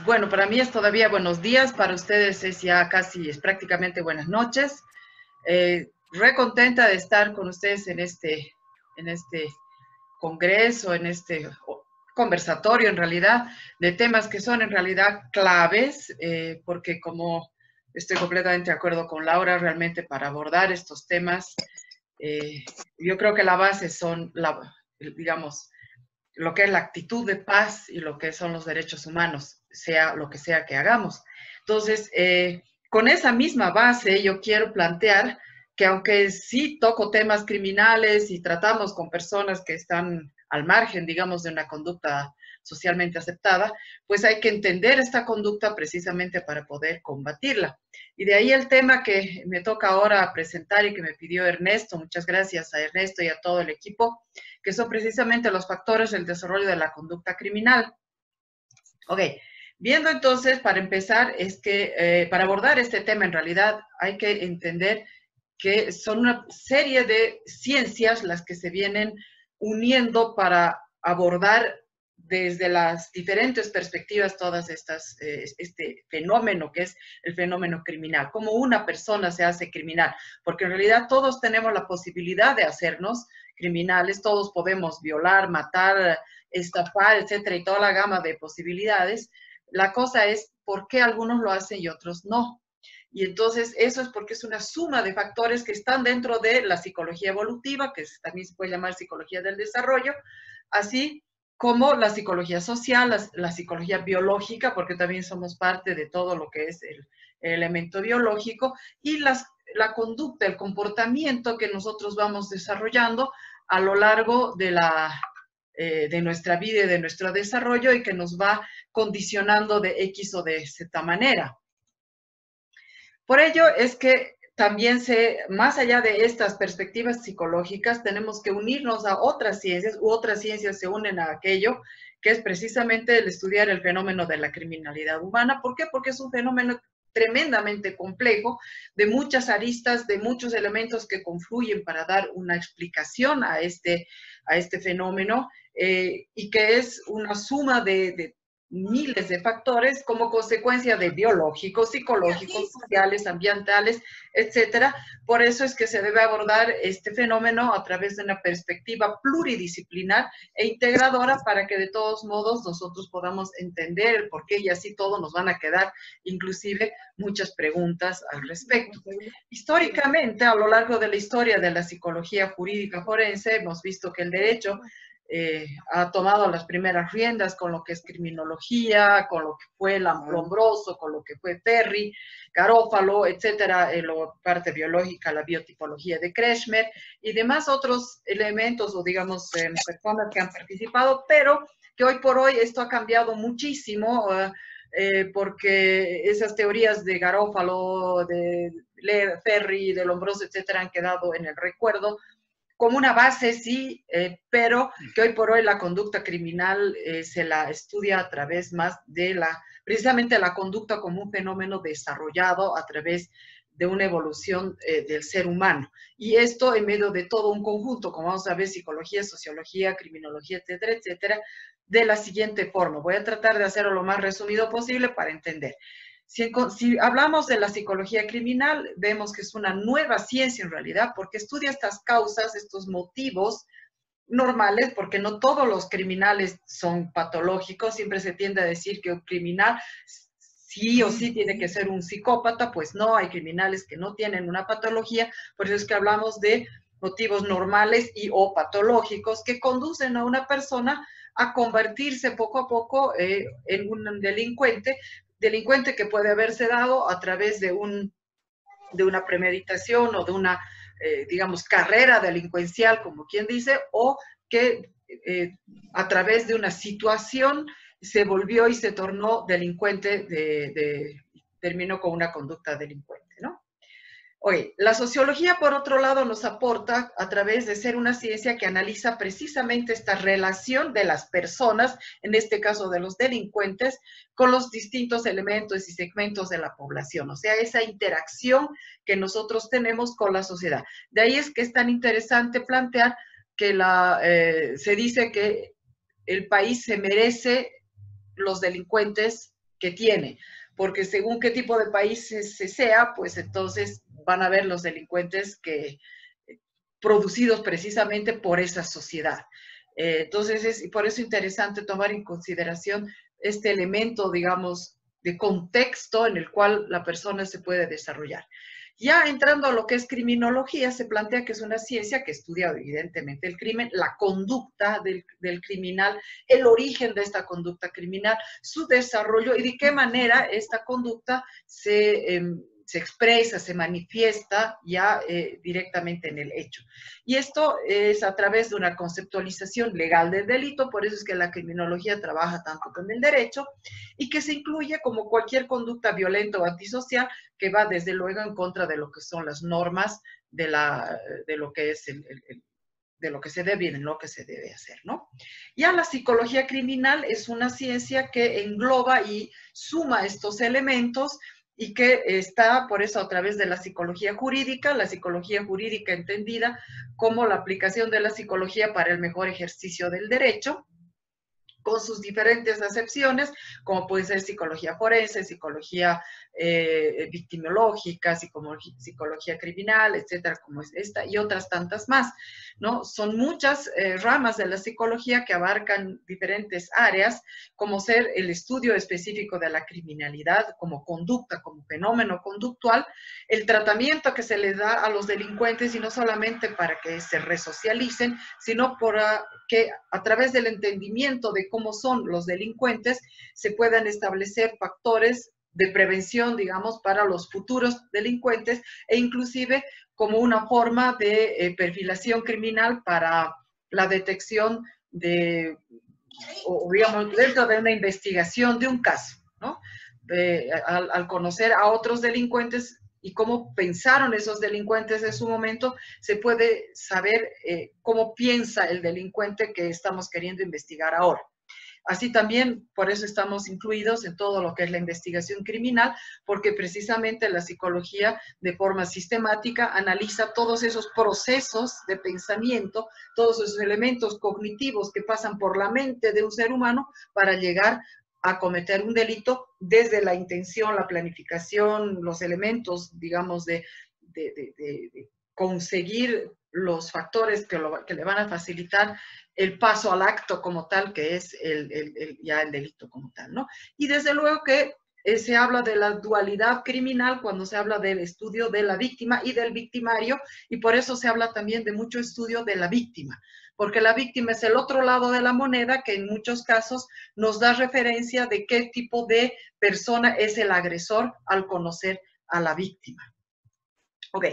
Bueno, para mí es todavía buenos días, para ustedes es ya casi, es prácticamente buenas noches. Re contenta de estar con ustedes en este congreso, en este conversatorio en realidad, de temas que son en realidad claves, porque como estoy completamente de acuerdo con Laura, realmente para abordar estos temas, yo creo que la base son, digamos, lo que es la actitud de paz y lo que son los derechos humanos, sea lo que sea que hagamos. Entonces, con esa misma base, yo quiero plantear que aunque sí toco temas criminales y tratamos con personas que están al margen, digamos, de una conducta socialmente aceptada, pues hay que entender esta conducta precisamente para poder combatirla. Y de ahí el tema que me toca ahora presentar y que me pidió Ernesto, muchas gracias a Ernesto y a todo el equipo, que son precisamente los factores del desarrollo de la conducta criminal. Ok, viendo entonces, para empezar, es que para abordar este tema en realidad hay que entender que son una serie de ciencias las que se vienen uniendo para abordar desde las diferentes perspectivas todas estas, este fenómeno que es el fenómeno criminal, cómo una persona se hace criminal, porque en realidad todos tenemos la posibilidad de hacernos criminales, todos podemos violar, matar, estafar, etcétera, y toda la gama de posibilidades. La cosa es por qué algunos lo hacen y otros no. Y entonces eso es porque es una suma de factores que están dentro de la psicología evolutiva, que también se puede llamar psicología del desarrollo, así como la psicología social, la psicología biológica, porque también somos parte de todo lo que es el elemento biológico, y la conducta, el comportamiento que nosotros vamos desarrollando a lo largo de nuestra vida y de nuestro desarrollo y que nos va condicionando de X o de Z manera. Por ello es que también más allá de estas perspectivas psicológicas, tenemos que unirnos a otras ciencias, u otras ciencias se unen a aquello, que es precisamente el estudiar el fenómeno de la criminalidad humana. ¿Por qué? Porque es un fenómeno tremendamente complejo, de muchas aristas, de muchos elementos que confluyen para dar una explicación a este fenómeno, y que es una suma de miles de factores como consecuencia de biológicos, psicológicos, sociales, ambientales, etcétera. Por eso es que se debe abordar este fenómeno a través de una perspectiva pluridisciplinar e integradora para que de todos modos nosotros podamos entender el porqué y así todo nos van a quedar inclusive muchas preguntas al respecto. Históricamente, a lo largo de la historia de la psicología jurídica forense, hemos visto que el derecho ha tomado las primeras riendas con lo que es criminología, con lo que fue Lombroso, con lo que fue Perry, Garofalo, etcétera, la parte biológica, la biotipología de Kretschmer y demás otros elementos o digamos personas que han participado, pero que hoy por hoy esto ha cambiado muchísimo porque esas teorías de Garofalo, de Perry, de Lombroso, etcétera, han quedado en el recuerdo como una base, sí, pero que hoy por hoy la conducta criminal se la estudia a través más de precisamente la conducta como un fenómeno desarrollado a través de una evolución del ser humano. Y esto en medio de todo un conjunto, como vamos a ver, psicología, sociología, criminología, etcétera, etcétera, de la siguiente forma. Voy a tratar de hacerlo lo más resumido posible para entender. Si hablamos de la psicología criminal, vemos que es una nueva ciencia en realidad, porque estudia estas causas, estos motivos normales, porque no todos los criminales son patológicos, siempre se tiende a decir que un criminal sí o sí tiene que ser un psicópata, pues no, hay criminales que no tienen una patología, por eso es que hablamos de motivos normales y o patológicos que conducen a una persona a convertirse poco a poco en un delincuente que puede haberse dado a través de una premeditación o de una, digamos, carrera delincuencial, como quien dice, o que a través de una situación se volvió y se tornó delincuente, terminó con una conducta delincuente, ¿no? Oye, la sociología, por otro lado, nos aporta a través de ser una ciencia que analiza precisamente esta relación de las personas, en este caso de los delincuentes, con los distintos elementos y segmentos de la población, o sea, esa interacción que nosotros tenemos con la sociedad. De ahí es que es tan interesante plantear que se dice que el país se merece los delincuentes que tiene, porque según qué tipo de país se sea, pues entonces van a ver los delincuentes que producidos precisamente por esa sociedad. Entonces es por eso interesante tomar en consideración este elemento, digamos, de contexto en el cual la persona se puede desarrollar. Ya entrando a lo que es criminología, se plantea que es una ciencia que estudia evidentemente el crimen, la conducta del criminal, el origen de esta conducta criminal, su desarrollo y de qué manera esta conducta se expresa, se manifiesta ya directamente en el hecho. Y esto es a través de una conceptualización legal del delito, por eso es que la criminología trabaja tanto con el derecho, y que se incluye como cualquier conducta violenta o antisocial que va desde luego en contra de lo que son las normas de lo que es de lo que se debe y de lo que se debe hacer, ¿no? Ya la psicología criminal es una ciencia que engloba y suma estos elementos y que está, por eso, a través de la psicología jurídica entendida como la aplicación de la psicología para el mejor ejercicio del derecho, con sus diferentes acepciones, como puede ser psicología forense, psicología victimológica, psicología criminal, etcétera, como es esta, y otras tantas más, ¿no? Son muchas ramas de la psicología que abarcan diferentes áreas, como ser el estudio específico de la criminalidad como conducta, como fenómeno conductual, el tratamiento que se le da a los delincuentes, y no solamente para que se resocialicen, sino que a través del entendimiento de cómo son los delincuentes, se puedan establecer factores de prevención, digamos, para los futuros delincuentes e inclusive como una forma de perfilación criminal para la detección o digamos, dentro de una investigación de un caso, ¿no? Al conocer a otros delincuentes y cómo pensaron esos delincuentes en su momento, se puede saber cómo piensa el delincuente que estamos queriendo investigar ahora. Así también, por eso estamos incluidos en todo lo que es la investigación criminal, porque precisamente la psicología de forma sistemática analiza todos esos procesos de pensamiento, todos esos elementos cognitivos que pasan por la mente de un ser humano para llegar a cometer un delito desde la intención, la planificación, los elementos, digamos, de conseguir los factores que le van a facilitar el paso al acto como tal, que es ya el delito como tal, ¿no? Y desde luego que se habla de la dualidad criminal cuando se habla del estudio de la víctima y del victimario, y por eso se habla también de mucho estudio de la víctima, porque la víctima es el otro lado de la moneda que en muchos casos nos da referencia de qué tipo de persona es el agresor al conocer a la víctima. Ok.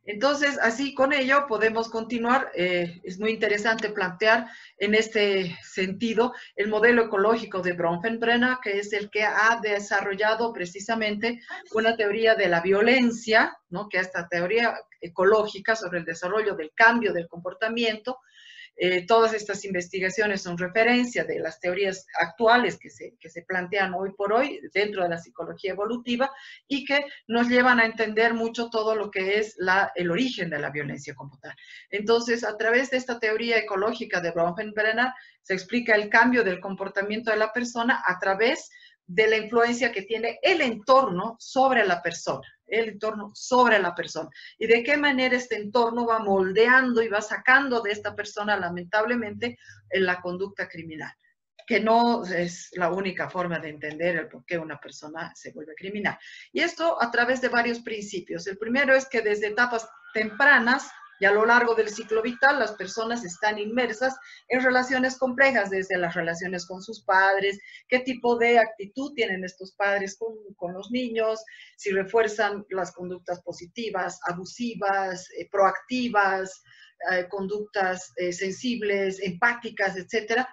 Entonces, así con ello podemos continuar. Es muy interesante plantear en este sentido el modelo ecológico de Bronfenbrenner, que es el que ha desarrollado precisamente una teoría de la violencia, ¿no? Que es esta teoría ecológica sobre el desarrollo del cambio del comportamiento. Todas estas investigaciones son referencia de las teorías actuales que se plantean hoy por hoy dentro de la psicología evolutiva y que nos llevan a entender mucho todo lo que es el origen de la violencia como tal. Entonces, a través de esta teoría ecológica de Bronfenbrenner, se explica el cambio del comportamiento de la persona a través de la influencia que tiene el entorno sobre la persona, y de qué manera este entorno va moldeando y va sacando de esta persona, lamentablemente, en la conducta criminal, que no es la única forma de entender el por qué una persona se vuelve criminal. Y esto a través de varios principios. El primero es que desde etapas tempranas y a lo largo del ciclo vital, las personas están inmersas en relaciones complejas, desde las relaciones con sus padres, qué tipo de actitud tienen estos padres con los niños, si refuerzan las conductas positivas, abusivas, proactivas, conductas sensibles, empáticas, etcétera,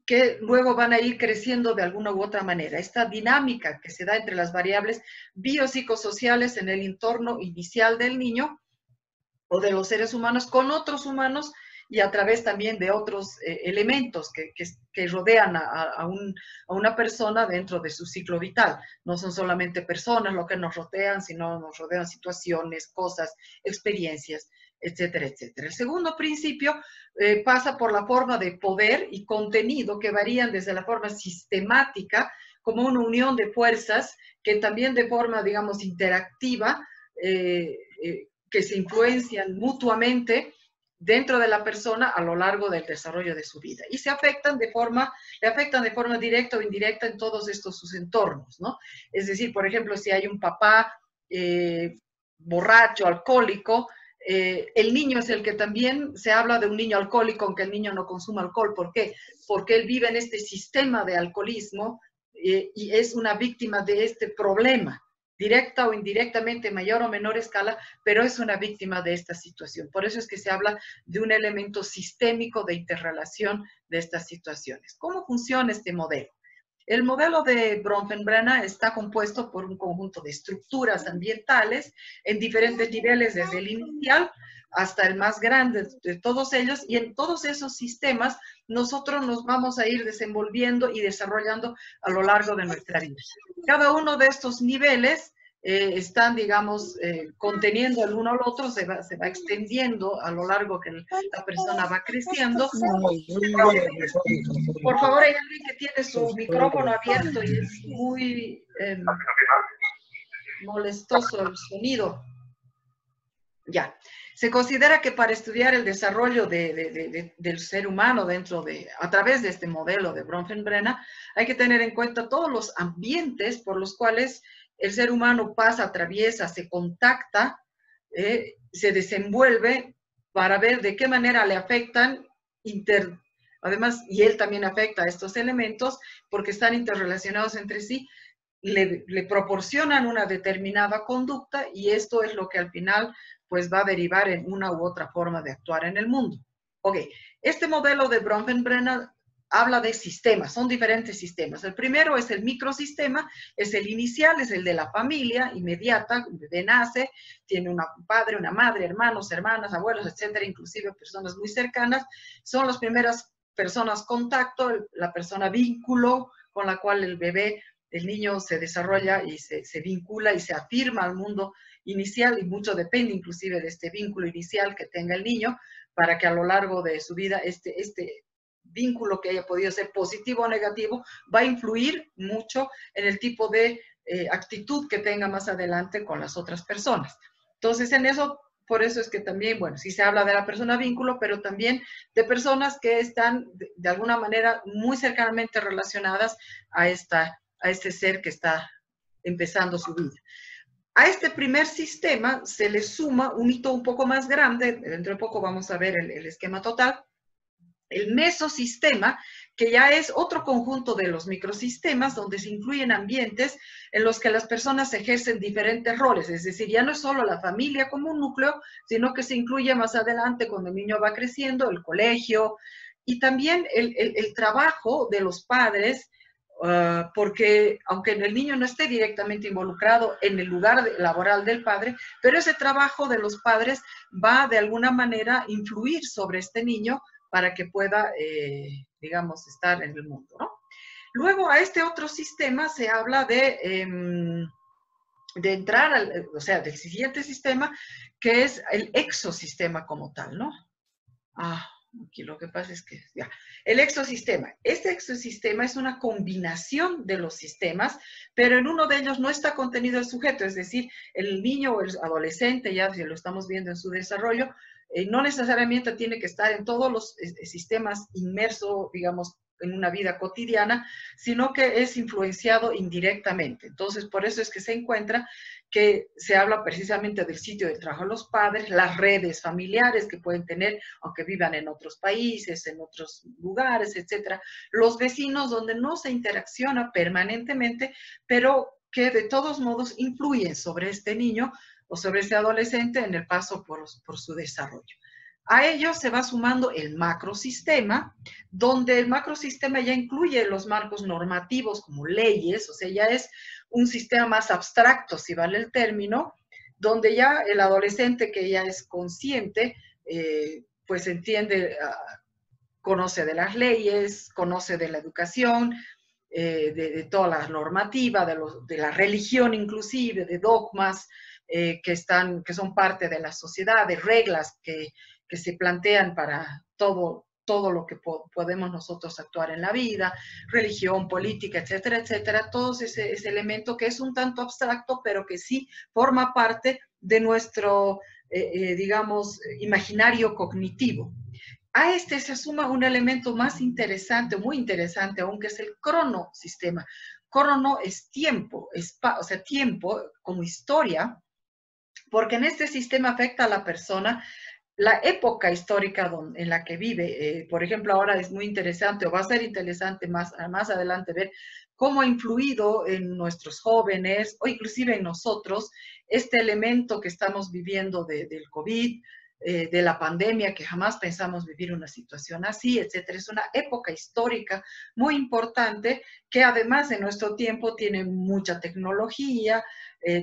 que luego van a ir creciendo de alguna u otra manera. Esta dinámica que se da entre las variables biopsicosociales en el entorno inicial del niño o de los seres humanos con otros humanos y a través también de otros elementos que rodean a una persona dentro de su ciclo vital. No son solamente personas lo que nos rodean, sino nos rodean situaciones, cosas, experiencias, etcétera, etcétera. El segundo principio pasa por la forma de poder y contenido que varían desde la forma sistemática, como una unión de fuerzas que también de forma, digamos, interactiva, que se influencian mutuamente dentro de la persona a lo largo del desarrollo de su vida. Y le afectan de forma directa o indirecta en todos estos sus entornos, ¿no? Es decir, por ejemplo, si hay un papá borracho, alcohólico, el niño es el que también se habla de un niño alcohólico, aunque el niño no consuma alcohol. ¿Por qué? Porque él vive en este sistema de alcoholismo y es una víctima de este problema, directa o indirectamente, mayor o menor escala, pero es una víctima de esta situación. Por eso es que se habla de un elemento sistémico de interrelación de estas situaciones. ¿Cómo funciona este modelo? El modelo de Bronfenbrenner está compuesto por un conjunto de estructuras ambientales en diferentes niveles, desde el inicial hasta el más grande de todos ellos, y en todos esos sistemas nosotros nos vamos a ir desenvolviendo y desarrollando a lo largo de nuestra vida. Cada uno de estos niveles están, digamos, conteniendo el uno al otro, se va extendiendo a lo largo que la persona va creciendo. Por favor, hay alguien que tiene su micrófono abierto y es muy molestoso el sonido. Ya. Se considera que para estudiar el desarrollo del ser humano a través de este modelo de Bronfenbrenner, hay que tener en cuenta todos los ambientes por los cuales el ser humano pasa, atraviesa, se contacta, se desenvuelve, para ver de qué manera le afectan, además, y él también afecta a estos elementos porque están interrelacionados entre sí, le proporcionan una determinada conducta, y esto es lo que al final pues va a derivar en una u otra forma de actuar en el mundo. Ok, este modelo de Bronfenbrenner habla de sistemas, son diferentes sistemas. El primero es el microsistema, es el inicial, es el de la familia inmediata, un bebé nace, tiene un padre, una madre, hermanos, hermanas, abuelos, etcétera, inclusive personas muy cercanas. Son las primeras personas contacto, la persona vínculo con la cual el niño se desarrolla y se vincula y se afirma al mundo inicial, y mucho depende inclusive de este vínculo inicial que tenga el niño para que a lo largo de su vida este vínculo, que haya podido ser positivo o negativo, va a influir mucho en el tipo de actitud que tenga más adelante con las otras personas. Entonces, por eso es que también, bueno, sí se habla de la persona vínculo, pero también de personas que están de alguna manera muy cercanamente relacionadas a este ser que está empezando su vida. A este primer sistema se le suma un hito un poco más grande, dentro de poco vamos a ver el esquema total, el mesosistema, que ya es otro conjunto de los microsistemas donde se incluyen ambientes en los que las personas ejercen diferentes roles, es decir, ya no es solo la familia como un núcleo, sino que se incluye más adelante cuando el niño va creciendo, el colegio, y también el trabajo de los padres, porque aunque el niño no esté directamente involucrado en el lugar laboral del padre, pero ese trabajo de los padres va de alguna manera a influir sobre este niño para que pueda, digamos, estar en el mundo, ¿no? Luego, a este otro sistema se habla de entrar, o sea, del siguiente sistema, que es el exosistema como tal, ¿no? Aquí lo que pasa es que, ya, el exosistema. Este exosistema es una combinación de los sistemas, pero en uno de ellos no está contenido el sujeto, es decir, el niño o el adolescente, ya si lo estamos viendo en su desarrollo, no necesariamente tiene que estar en todos los sistemas inmerso, digamos, en una vida cotidiana, sino que es influenciado indirectamente. Entonces, por eso es que se encuentra que se habla precisamente del sitio de trabajo de los padres, las redes familiares que pueden tener, aunque vivan en otros países, en otros lugares, etcétera. Los vecinos donde no se interacciona permanentemente, pero que de todos modos influyen sobre este niño o sobre este adolescente en el paso por su desarrollo. A ello se va sumando el macrosistema, donde el macrosistema ya incluye los marcos normativos como leyes, o sea, ya es un sistema más abstracto, si vale el término, donde ya el adolescente que ya es consciente, pues entiende, conoce de las leyes, conoce de la educación, de toda la normativa, de la religión inclusive, de dogmas que son parte de la sociedad, de reglas que se plantean para todo todo lo que podemos nosotros actuar en la vida, religión, política, etcétera, etcétera, todo ese elemento que es un tanto abstracto, pero que sí forma parte de nuestro, digamos, imaginario cognitivo. A este se suma un elemento más interesante, muy interesante aún, que es el cronosistema. Crono es tiempo, o sea, tiempo como historia, porque en este sistema afecta a la persona la época histórica en la que vive. Por ejemplo, ahora es muy interesante, o va a ser interesante más adelante ver cómo ha influido en nuestros jóvenes, o inclusive en nosotros, este elemento que estamos viviendo del COVID, de la pandemia, que jamás pensamos vivir una situación así, etcétera. Es una época histórica muy importante que además en nuestro tiempo tiene mucha tecnología,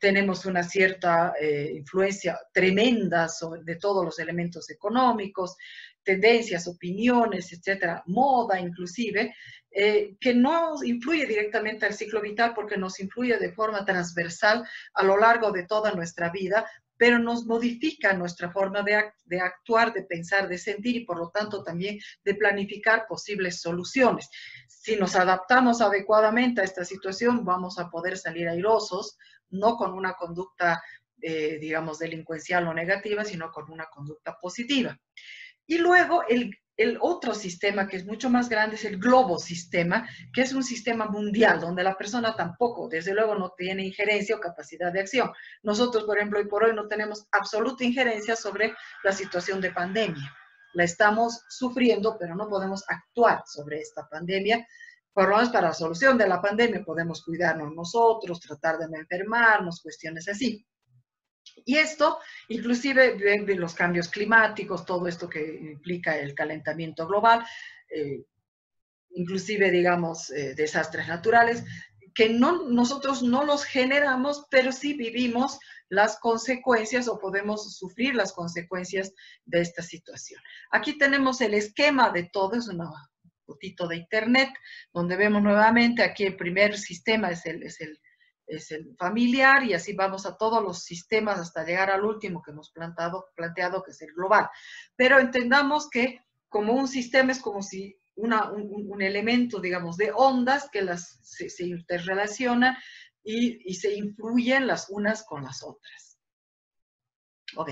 tenemos una cierta influencia tremenda de todos los elementos económicos, tendencias, opiniones, etcétera, moda inclusive, que no influye directamente al ciclo vital porque nos influye de forma transversal a lo largo de toda nuestra vida, pero nos modifica nuestra forma de actuar, de pensar, de sentir y por lo tanto también de planificar posibles soluciones. Si nos adaptamos adecuadamente a esta situación, vamos a poder salir airosos, no con una conducta, digamos, delincuencial o negativa, sino con una conducta positiva. Y luego el otro sistema que es mucho más grande es el globosistema, que es un sistema mundial donde la persona tampoco, desde luego, no tiene injerencia o capacidad de acción. Nosotros, por ejemplo, hoy por hoy no tenemos absoluta injerencia sobre la situación de pandemia. La estamos sufriendo, pero no podemos actuar sobre esta pandemia. Por lo menos para la solución de la pandemia podemos cuidarnos nosotros, tratar de no enfermarnos, cuestiones así. Y esto, inclusive de los cambios climáticos, todo esto que implica el calentamiento global, inclusive, digamos, desastres naturales, que nosotros no los generamos, pero sí vivimos las consecuencias o podemos sufrir las consecuencias de esta situación. Aquí tenemos el esquema de todo, es una fotito de internet, donde vemos nuevamente, aquí el primer sistema es el familiar y así vamos a todos los sistemas hasta llegar al último que hemos planteado que es el global. Pero entendamos que como un sistema es como si un elemento, digamos, de ondas que se interrelacionan y se influyen las unas con las otras. Ok,